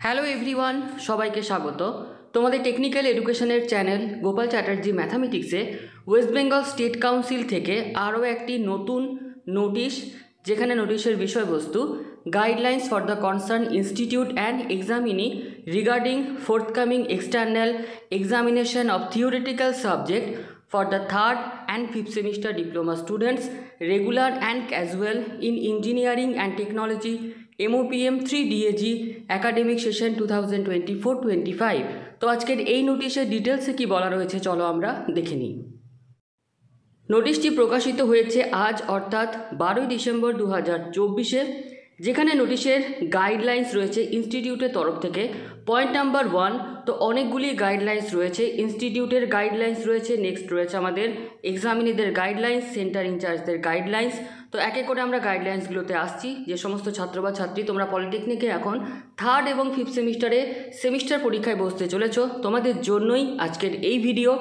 Hello everyone, সবাইকে স্বাগত। তোমাদের টেকনিক্যাল এডুকেশনের চ্যানেল গোপাল চ্যাটার্জি ম্যাথামেটিক্সে ওয়েস্ট বেঙ্গল স্টেট কাউন্সিল থেকে আরও একটি নতুন নোটিশ, যেখানে নোটিশের বিষয়বস্তু guidelines for the concern institute and examinee regarding forthcoming external examination of theoretical subject for the 3rd and 5th semester diploma students, regular and casual in engineering and technology, MOPM 3 DAG academic session 2024-25। তো আজকের এই নোটিশের ডিটেলসে কি বলা রয়েছে চলো আমরা দেখে নিই। নোটিশটি প্রকাশিত হয়েছে আজ অর্থাৎ 12 ডিসেম্বর 2024-এ, যেখানে নোটিশের গাইডলাইন্স রয়েছে ইনস্টিটিউটের তরফ থেকে। পয়েন্ট নাম্বার 1, তো অনেকগুলি গাইডলাইন্স রয়েছে, ইনস্টিটিউটের গাইডলাইন্স রয়েছে, নেক্সট রয়েছে আমাদের এক্সামিনিদের গাইডলাইন্স, সেন্টার ইনচার্জদের গাইডলাইন্স। তো এক এক করে আমরা গাইডলাইন্সগুলোতে আসছি। যে সমস্ত ছাত্র বা ছাত্রী তোমরা পলিটেকনিকে এখন 3rd এবং 5th সেমিস্টারে সেমিস্টার পরীক্ষায় বসতে চলেছ, তোমাদের জন্যই আজকের এই ভিডিও।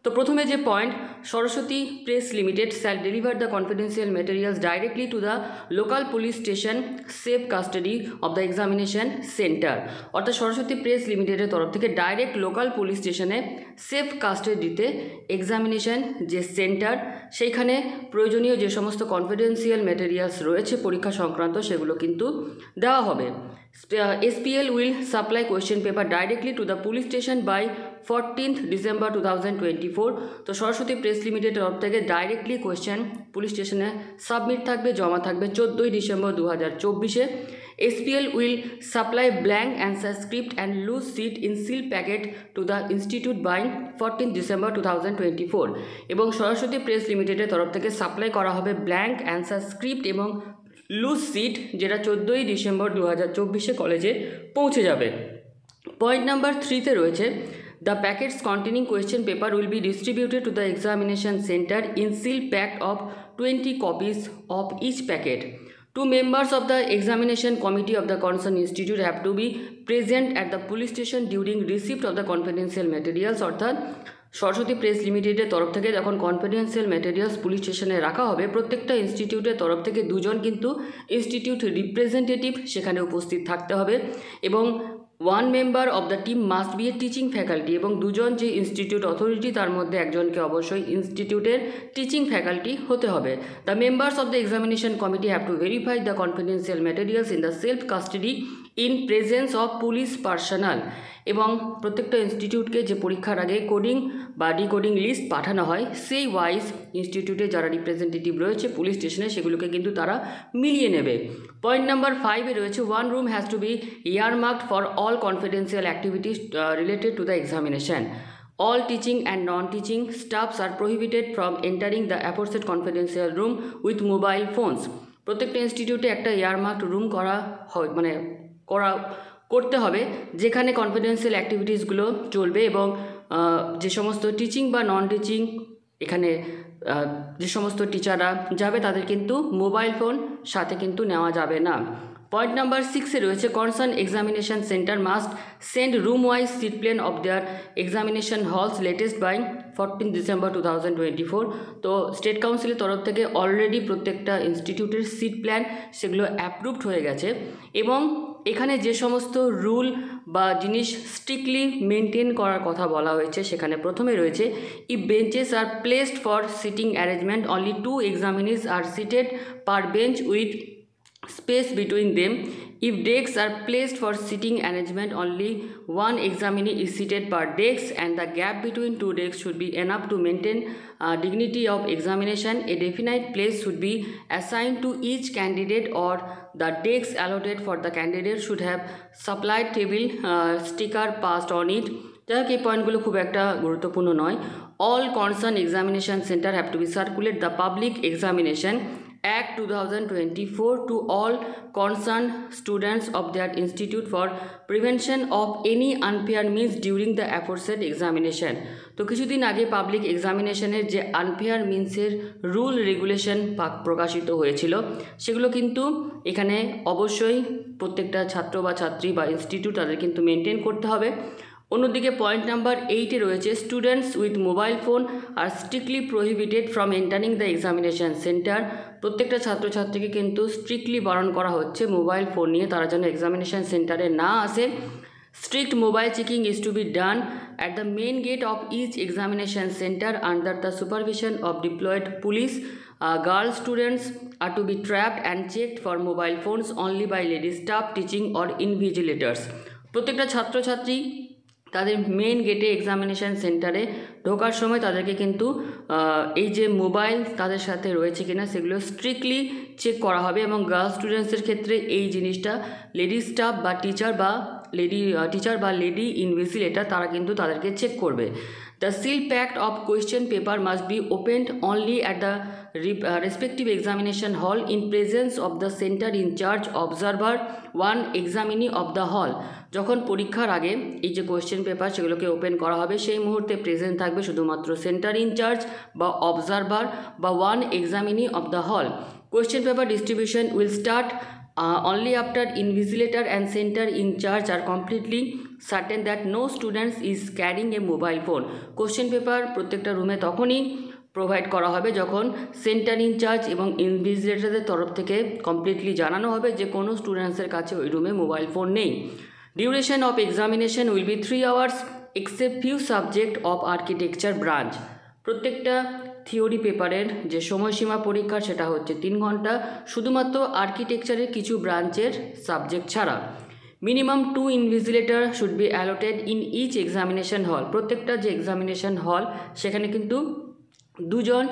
তো প্রথমে যে point, Saraswati press limited shall deliver the confidential materials directly to the local police station safe custody of the examination centre. অর্থাৎ সরস্বতী প্রেস লিমিটেডের তরফ থেকে ডাইরেক্ট লোকাল পুলিশ স্টেশনে সেফ কাস্টাডিতে এক্সামিনেশন যে সেন্টার, সেইখানে প্রয়োজনীয় যে সমস্ত কনফিডেন্সিয়াল ম্যাটেরিয়ালস রয়েছে পরীক্ষা সংক্রান্ত, সেগুলো কিন্তু দেওয়া হবে। SPL will supply question paper directly to the police station by 14th December 2024। তো সরস্বতী প্রেস লিমিটেডের তরফ থেকে ডাইরেক্টলি কোয়েশ্চেন পুলিশ স্টেশনে সাবমিট থাকবে, জমা থাকবে 14ই December 2024-এ। SPL will supply blank answer script and loose sheet in seal packet to the institute by 14th December 2024। এবং Saraswati press লিমিটেডের তরফ থেকে সাপ্লাই করা হবে ব্ল্যাঙ্ক অ্যান্সার স্ক্রিপ্ট এবং লুজ সিট, যেটা 14ই ডিসেম্বর 2024-এ কলেজে পৌঁছে যাবে। পয়েন্ট নাম্বার 3-তে রয়েছে the packets containing question paper will be distributed to the examination center in seal packed of 20 copies of each packet. 2 members of the examination committee of the concerned institute have to be present at the police station during receipt of the confidential materials। অর্থাৎ Saraswati press লিমিটেডের তরফ থেকে যখন confidential materials police স্টেশনে রাখা হবে, প্রত্যেকটা ইনস্টিটিউটের তরফ থেকে 2 জন কিন্তু ইনস্টিটিউট রিপ্রেজেন্টেটিভ সেখানে উপস্থিত থাকতে হবে। এবং 1 member of the team must B A teaching faculty. এবং 2 জন যে ইনস্টিটিউট অথরিটি, তার মধ্যে একজনকে অবশ্যই ইনস্টিটিউটের টিচিং ফ্যাকাল্টি হতে হবে। The members of the examination committee have to verify the confidential materials in the self custody in presence of police personnel. এবং প্রত্যেকটা ইনস্টিটিউটকে যে পরীক্ষার আগে কোডিং বা ডিকোডিং লিস্ট পাঠানো হয়, সেই ওয়াইজ ইনস্টিটিউটে যারা রিপ্রেজেন্টেটিভ রয়েছে পুলিশ স্টেশনে, সেগুলোকে কিন্তু তারা মিলিয়ে নেবে। পয়েন্ট নাম্বার 5-এ রয়েছে 1 room has to be earmarked for all confidential activities related to the examination. All teaching and non-teaching staffs are prohibited from entering the aforesaid confidential room with mobile phones। প্রত্যেকটা ইনস্টিটিউটে একটা এয়ারমার্কড room করতে হবে, যেখানে confidential অ্যাক্টিভিটিসগুলো চলবে। এবং যে সমস্ত টিচিং বা নন টিচিং, এখানে যে সমস্ত টিচাররা যাবে তাদের কিন্তু মোবাইল ফোন সাথে কিন্তু নেওয়া যাবে না। পয়েন্ট নাম্বার 6-এ রয়েছে concern examination centre must send room wise seat plan of their examination halls latest by 14 December 2024। তো স্টেট কাউন্সিলের তরফ থেকে অলরেডি প্রত্যেকটা ইনস্টিটিউটের সিট প্ল্যান সেগুলো অ্যাপ্রুভড হয়ে গেছে। এবং এখানে যে সমস্ত রুল বা জিনিস স্ট্রিক্টলি মেনটেন করার কথা বলা হয়েছে, সেখানে প্রথমে রয়েছে if benches are placed for sitting arrangement only 2 examinees are seated per bench with space between them. If desks are placed for sitting arrangement, only 1 examinee is seated per desk and the gap between 2 desks should be enough to maintain dignity of examination. A definite place should be assigned to each candidate, or the desks allotted for the candidate should have supplied table sticker passed on it। যাই হোক, এই পয়েন্টগুলো খুব একটা গুরুত্বপূর্ণ নয়। All concerned examination center have to be circulate the public examination Act 2024 to all concerned students of their institute for prevention of any unfair means during the aforesaid examination। তো কিছুদিন আগে পাবলিক এক্সামিনেশনের যে আনফেয়ার মিন্সের রুল রেগুলেশন প্রকাশিত হয়েছিল, সেগুলো কিন্তু এখানে অবশ্যই প্রত্যেকটা ছাত্র বা ছাত্রী বা ইনস্টিটিউট তাদের কিন্তু মেনটেন করতে হবে। অন্যদিকে পয়েন্ট নাম্বার 8-এ রয়েছে students with mobile phone R strictly prohibited from entering the examination centre. প্রত্যেকটা ছাত্রছাত্রীকে কিন্তু স্ট্রিক্টলি বারণ করা হচ্ছে মোবাইল ফোন নিয়ে তারা যেন এক্সামিনেশন সেন্টারে না আসে। Strict mobile checking is to be done at the main gate of each examination center under the supervision of deployed police. Girl students are to be trapped and checked for mobile phones only by lady staff, teaching or invigilators. প্রত্যেকটা ছাত্রছাত্রী তাদের main গেটে examination সেন্টারে ঢোকার সময় তাদেরকে কিন্তু এই যে মোবাইল তাদের সাথে রয়েছে কিনা সেগুলো স্ট্রিক্টলি চেক করা হবে এবং গার্লস স্টুডেন্টসের ক্ষেত্রে এই জিনিসটা লেডি স্টাফ বা টিচার বা লেডি ইনভিজিলেটর তারা কিন্তু তাদেরকে চেক করবে। The seal packed of question paper must be opened only at the respective examination hall in presence of the center in charge observer, one examinee of the hall. যখন পরীক্ষার আগে এই যে question paper সেগুলোকে open করা হবে সেই মুহূর্তে প্রেজেন্ট থাকবে শুধুমাত্র সেন্টার ইনচার্জ বা অবজারভার বা one examinee of the hall. Question paper distribution will start only after invigilator and center in charge are completely certain that no students is carrying a mobile phone. Question paper প্রত্যেকটা রুমে তখনই provide করা হবে যখন centre in charge এবং ইনভিজিলেটরদের তরফ থেকে completely জানানো হবে যে কোনো স্টুডেন্টসের কাছে ওই রুমে মোবাইল ফোন নেই। Duration of examination will be 3 hours except few subject of architecture branch. প্রত্যেকটা থিওরি পেপারের যে সময়সীমা পরীক্ষার সেটা হচ্ছে 3 ঘন্টা, শুধুমাত্র আর্কিটেকচারের কিছু ব্রাঞ্চের সাবজেক্ট ছাড়া। Minimum 2 invigilator should be allotted in each examination hall. প্রত্যেকটা যে এক্সামিনেশন হল সেখানে কিন্তু 2 জন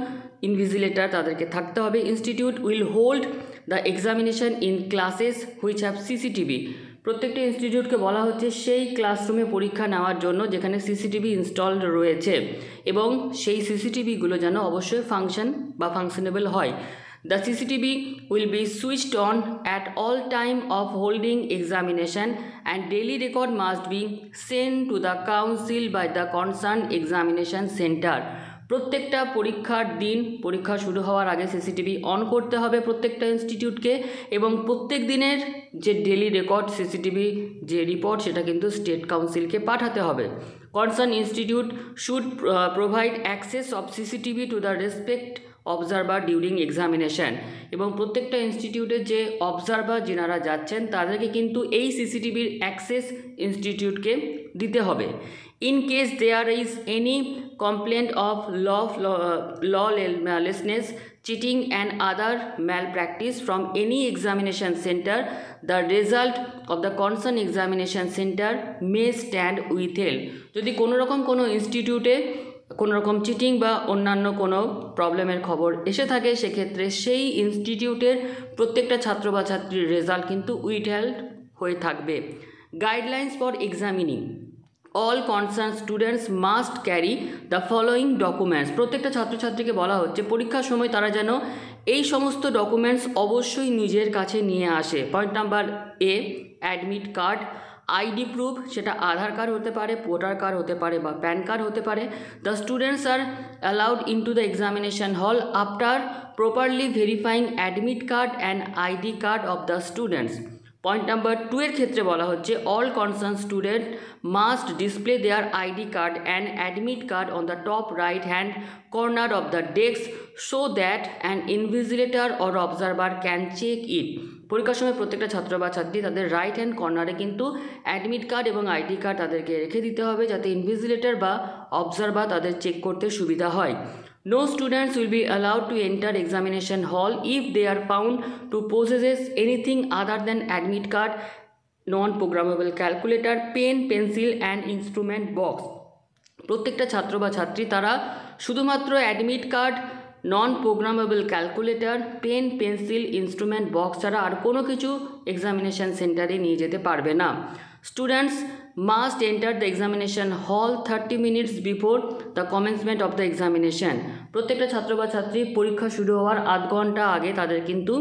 ইনভিজিলেটর তাদেরকে থাকতে হবে। Institute will hold the examination in classes which have CCTV. প্রত্যেকটা ইনস্টিটিউটকে বলা হচ্ছে সেই ক্লাসরুমে পরীক্ষা নেওয়ার জন্য যেখানে সিসিটিভি ইনস্টলড রয়েছে এবং সেই সিসিটিভিগুলো যেন অবশ্যই ফাংশনেবল হয়। The CCTV will be switched on at all time of holding examination and daily record must be send to the council by the concern examination centre. প্রত্যেকটা পরীক্ষার দিন পরীক্ষা শুরু হওয়ার আগে সিসিটিভি অন করতে হবে প্রত্যেকটা ইনস্টিটিউটকে এবং প্রত্যেক দিনের যে ডেলি রেকর্ড সিসিটিভি যে রিপোর্ট সেটা কিন্তু স্টেট কাউন্সিলকে পাঠাতে হবে। Concern institute should provide access of CCTV to the respect observer during examination এবং প্রত্যেকটা ইনস্টিটিউটের যে অবজারভার যেনারা যাচ্ছেন তাদেরকে কিন্তু এই সিসিটিভির অ্যাক্সেস ইনস্টিটিউটকে দিতে হবে। In case there is any complaint of lawlessness, cheating and other malpractice from any examination center, the result of the concerned examination center may stand withheld. যদি কোনো ইনস্টিটিউটে কোনো রকম চিটিং বা অন্যান্য কোনো প্রবলেমের খবর এসে থাকে সেক্ষেত্রে সেই ইনস্টিটিউটের প্রত্যেকটা ছাত্র বা ছাত্রীর রেজাল্ট কিন্তু উইথহেল্ড হয়ে থাকবে। Guidelines for examining all concerned students must carry the following documents. প্রত্যেকটা ছাত্রছাত্রীকে বলা হচ্ছে পরীক্ষার সময় তারা যেন এই সমস্ত ডকুমেন্টস অবশ্যই নিজের কাছে নিয়ে আসে। Point number A, admit card, ID proof, সেটা আধার কার্ড হতে পারে, ভোটার কার্ড হতে পারে বা প্যান কার্ড হতে পারে। The students are allowed into the examination hall after properly verifying admit card and ID card of the students. Point number 2 এর ক্ষেত্রে বলা হচ্ছে all concern student must display their ID card and admit card on the top right hand corner of the desk so that an invigilator or observer can check it. পরীক্ষার সময় প্রত্যেকটা ছাত্র বা ছাত্রী তাদের রাইট হ্যান্ড কর্নারে কিন্তু admit card এবং আইডি কার্ড তাদেরকে রেখে দিতে হবে যাতে ইনভিজিলেটর বা অবজারভার তাদের চেক করতে সুবিধা হয়। No students will be allowed to enter examination hall if they are found to possess anything other than admit card, non-programmable calculator, pen, pencil and instrument box. প্রত্যেকটা ছাত্র বা ছাত্রী তারা শুধুমাত্র admit card, non programmable calculator, pen, pencil, instrument box ছাড়া আর কোনো কিছু এক্সামিনেশন সেন্টারে নিয়ে যেতে পারবে না। Students must enter the examination hall 30 minutes before the commencement of the examination. প্রত্যেকটা ছাত্র বা ছাত্রী পরীক্ষা শুরু হওয়ার আধ ঘন্টা আগে তাদের কিন্তু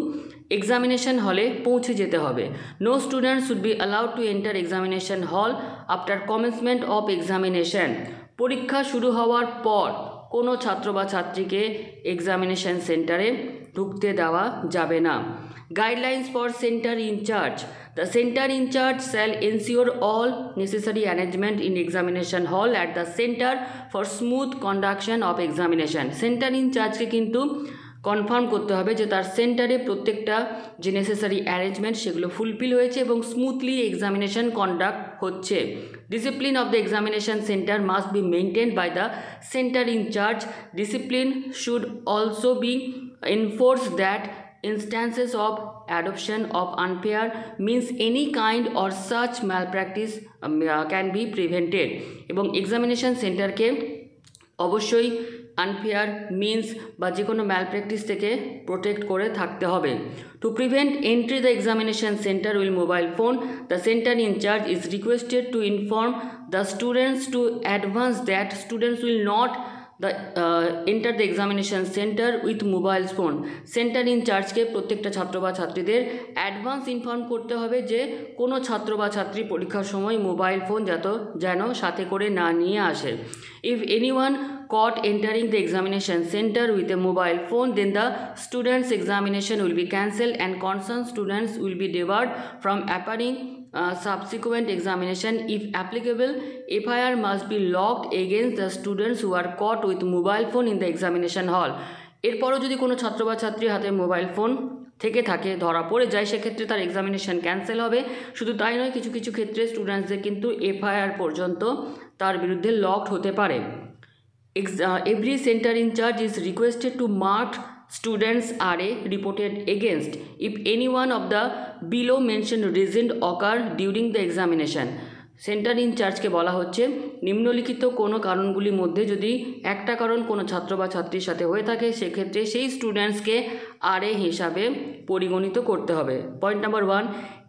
এক্সামিনেশন হলে পৌঁছে যেতে হবে। No students should be allowed to enter examination hall after commencement of examination. পরীক্ষা শুরু হওয়ার পর কোনো ছাত্র বা ছাত্রীকে এক্সামিনেশন সেন্টারে ঢুকতে দেওয়া যাবে না। Guidelines for centre in charge. The center in charge shall ensure all necessary arrangement in examination hall at the center for smooth conduction of examination. Center in charge কে কিন্তু কনফার্ম করতে হবে যে তার সেন্টারে প্রত্যেকটা যে নেসেসারি অ্যারেঞ্জমেন্ট সেগুলো ফুলফিল হয়েছে এবং স্মুথলি এক্সামিনেশন কন্ডাক্ট হচ্ছে। Discipline of the examination centre must be maintained by the centre in charge. Discipline should also be enforced that instances of adoption of unfair means any kind or such malpractice can be prevented এবং examination সেন্টারকে অবশ্যই unfair means বা যে কোনো malpractice থেকে protect করে থাকতে হবে। To prevent entry the examination centre with mobile phone, the centre incharge is requested to inform the students to advance that students will not enter the examination centre with mobile phone. Centre ইনচার্জকে প্রত্যেকটা ছাত্র বা ছাত্রীদের advance inform করতে হবে যে কোনো ছাত্র বা ছাত্রী পরীক্ষার সময় মোবাইল ফোন যেন সাথে করে না নিয়ে আসে। If anyone caught entering the examination center with a mobile phone, then the student's examination will be cancelled and concerned students will be debarred from appearing subsequent examination. If applicable, FIR must be logged against the students who are caught with mobile phone in the examination hall. এরপরও যদি কোনো ছাত্র বা ছাত্রীর হাতে mobile phone থেকে থাকে, ধরা পড়ে যায়, সেক্ষেত্রে তার এক্সামিনেশন ক্যান্সেল হবে। শুধু তাই নয়, কিছু কিছু ক্ষেত্রে স্টুডেন্টসদের কিন্তু FIR পর্যন্ত তার বিরুদ্ধে লকড হতে পারে। Every center in charge is requested to mark students RA reported against if any one of the below mentioned reasons occur during the examination. Centre ইনচার্জকে বলা হচ্ছে নিম্নলিখিত কোনো কারণগুলির মধ্যে যদি একটা কারণ কোনো ছাত্র বা ছাত্রীর সাথে হয়ে থাকে সেক্ষেত্রে সেই স্টুডেন্টসকে RA হিসাবে পরিগণিত করতে হবে। Point number 1,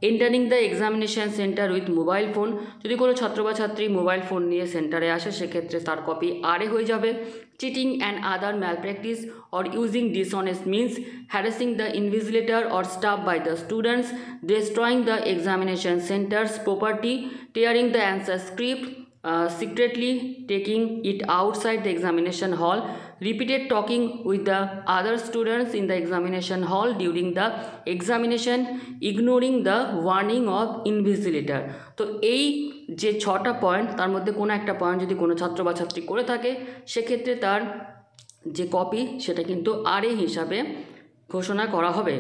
entering the examination centre with mobile phone. যদি কোনো ছাত্র বা ছাত্রী মোবাইল ফোন নিয়ে সেন্টারে আসে সেক্ষেত্রে তার কপি RA হয়ে যাবে। Cheating and other malpractice or using dishonest means, harassing the invigilator or staff by the students, destroying the examination center's property, tearing the answer script, secretly taking it outside the examination hall, repeated talking with the other students in the examination hall during the examination, ignoring the warning of invigilator. তো এই যে 6টা point তার মধ্যে কোনো একটা point যদি কোনো ছাত্র বা ছাত্রী করে থাকে সেক্ষেত্রে তার যে কপি সেটা কিন্তু RA হিসাবে ঘোষণা করা হবে।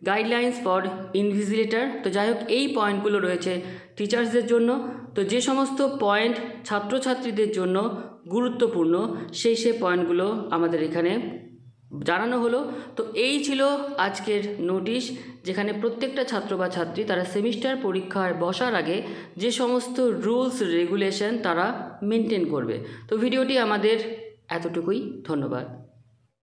Guidelines for invigilator. তো যাই হোক, এই পয়েন্টগুলো রয়েছে টিচার্সদের জন্য। তো যে সমস্ত পয়েন্ট ছাত্রছাত্রীদের জন্য গুরুত্বপূর্ণ সেই পয়েন্টগুলো আমাদের এখানে জানানো হলো। তো এই ছিল আজকের নোটিশ, যেখানে প্রত্যেকটা ছাত্র বা ছাত্রী তারা সেমিস্টার পরীক্ষায় বসার আগে যে সমস্ত রুলস রেগুলেশন তারা মেনটেন করবে। তো ভিডিওটি আমাদের এতটুকুই। ধন্যবাদ।